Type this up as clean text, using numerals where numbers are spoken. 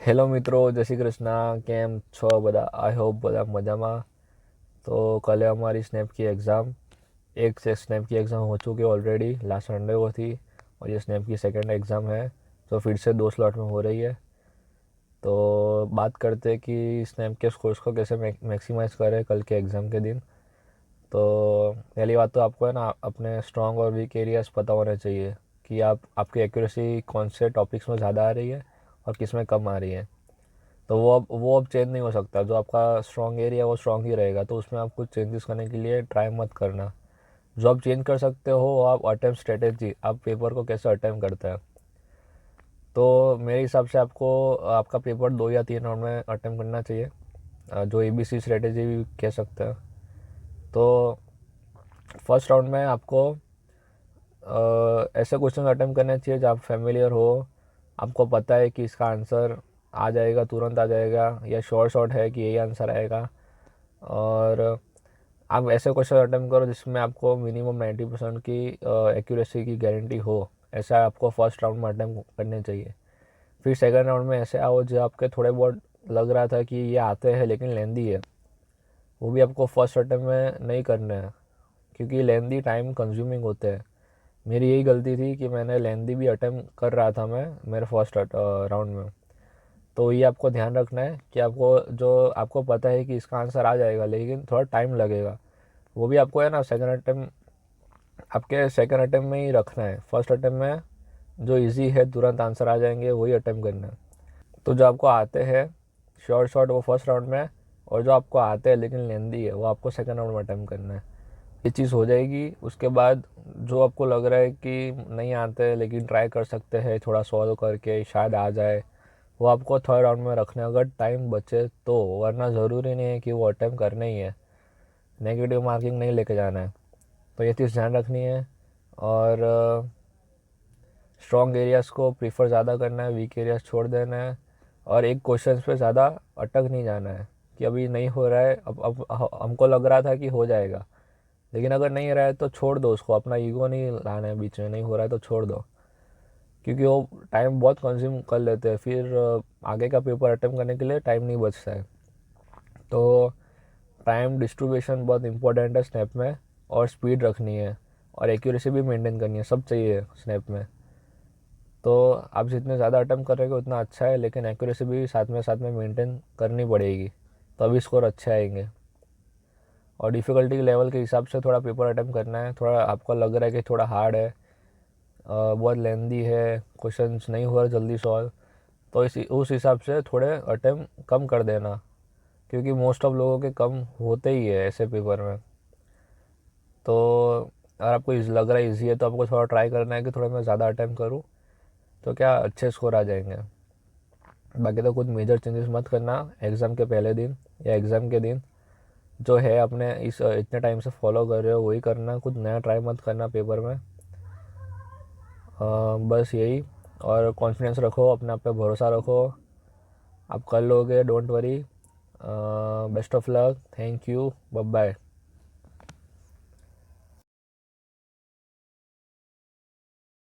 Hello મિત્રો, જય શ્રી કૃષ્ણ. કેમ છો બધા? आई होप બધા મજામાં. तो कल है हमारी स्नैप की एग्ज़ाम। एक से स्नैप की एग्ज़ाम हो चुकी है ऑलरेडी, लास्ट संडे को थी। और ये स्नैप की सेकंड एग्ज़ाम है, तो फिर से 2 स्लॉट में हो रही है। तो बात करते हैं कि स्नैप के स्कोर्स को कैसे मैक्सिमाइज़ करें कल के एग्ज़ाम के दिन। तो पहली बात तो आपको है ना, अपने स्ट्रॉन्ग और वीक एरियाज पता होने चाहिए कि आपकी एक्यूरेसी कौन से टॉपिक्स में ज़्यादा आ रही है और किस में कम आ रही है। तो वो अब चेंज नहीं हो सकता। जो आपका स्ट्रॉन्ग एरिया वो स्ट्रॉन्ग ही रहेगा, तो उसमें आप कुछ चेंजेस करने के लिए ट्राई मत करना। जो आप चेंज कर सकते हो वो आप अटेम्प्ट स्ट्रेटेजी, आप पेपर को कैसे अटेम्प्ट करते हैं। तो मेरे हिसाब से आपको आपका पेपर 2 या 3 राउंड में अटेम्प्ट करना चाहिए, जो ABC स्ट्रेटेजी भी कह सकते हैं। तो फर्स्ट राउंड में आपको ऐसे क्वेश्चन अटेम्प्ट करने चाहिए जो आप फेमिलियर हो, आपको पता है कि इसका आंसर आ जाएगा, तुरंत आ जाएगा, या शॉर्ट शॉर्ट है कि यही आंसर आएगा। और आप ऐसे क्वेश्चन अटेम्प्ट करो जिसमें आपको मिनिमम 90% की एक्यूरेसी की गारंटी हो। ऐसा आपको फर्स्ट राउंड में अटेम्प्ट करने चाहिए। फिर सेकंड राउंड में ऐसे आओ जो आपके थोड़े बहुत लग रहा था कि ये आते हैं लेकिन लेंदी है, वो भी आपको फर्स्ट अटेम्प्ट में नहीं करना है, क्योंकि लेंदी टाइम कंज्यूमिंग होते हैं। मेरी यही गलती थी कि मैंने लेंदी भी अटेम्प्ट कर रहा था मैं मेरे फर्स्ट राउंड में। तो ये आपको ध्यान रखना है कि आपको पता है कि इसका आंसर आ जाएगा लेकिन थोड़ा टाइम लगेगा, वो भी आपको है ना सेकंड अटेम्प्ट, आपके सेकंड अटेम्प्ट में ही रखना है। फर्स्ट अटेम्प्ट में जो इजी है, तुरंत आंसर आ जाएंगे, वही अटेम्प्ट करना है। तो जो आपको आते हैं शॉर्ट शॉर्ट वो फर्स्ट राउंड में, और जो आपको आते हैं लेकिन लेंदी है वो आपको सेकंड राउंड में अटेम्प्ट करना है। ये चीज़ हो जाएगी। उसके बाद जो आपको लग रहा है कि नहीं आते लेकिन ट्राई कर सकते हैं थोड़ा सॉल्व करके शायद आ जाए, वो आपको थर्ड राउंड में रखना है अगर टाइम बचे तो। वरना ज़रूरी नहीं है कि वो अटेम्प्ट करना ही है, नेगेटिव मार्किंग नहीं लेके जाना है। तो ये चीज़ ध्यान रखनी है। और स्ट्रॉन्ग एरियाज़ को प्रीफर ज़्यादा करना है, वीक एरियाज छोड़ देना है। और एक क्वेश्चन पे ज़्यादा अटक नहीं जाना है कि अभी नहीं हो रहा है, अब हमको लग रहा था कि हो जाएगा, लेकिन अगर नहीं रहा है तो छोड़ दो उसको। अपना ईगो नहीं लाना है बीच में, नहीं हो रहा है तो छोड़ दो, क्योंकि वो टाइम बहुत कंज्यूम कर लेते हैं। फिर आगे का पेपर अटेम्प्ट करने के लिए टाइम नहीं बचता है। तो टाइम डिस्ट्रीब्यूशन बहुत इंपॉर्टेंट है स्नैप में, और स्पीड रखनी है, और एक्यूरेसी भी मेंटेन करनी है, सब चाहिए स्नैप में। तो आप जितने ज़्यादा अटेम्प्ट करेंगे उतना अच्छा है, लेकिन एक्यूरेसी भी साथ में मेंटेन करनी पड़ेगी, तभी स्कोर अच्छे आएंगे। और डिफ़िकल्टी के लेवल के हिसाब से थोड़ा पेपर अटेम्प्ट करना है। थोड़ा आपको लग रहा है कि थोड़ा हार्ड है, बहुत लेंदी है, क्वेश्चंस नहीं हुआ जल्दी सॉल्व, तो इसी उस हिसाब से थोड़े अटेम्प्ट कम कर देना, क्योंकि मोस्ट ऑफ लोगों के कम होते ही है ऐसे पेपर में। तो अगर आपको लग रहा है ईजी है तो आपको थोड़ा ट्राई करना है कि थोड़ा मैं ज़्यादा अटेम्प्ट करूँ, तो क्या अच्छे स्कोर आ जाएंगे। बाकी तो कुछ मेजर चेंजेस मत करना एग्ज़ाम के पहले दिन या एग्ज़ाम के दिन। जो है अपने इस इतने टाइम से फॉलो कर रहे हो वही करना, कुछ नया ट्राई मत करना पेपर में। बस यही। और कॉन्फिडेंस रखो, अपने आप पे भरोसा रखो, आप कर लोगे, don't worry. Best of luck, thank you, bye bye.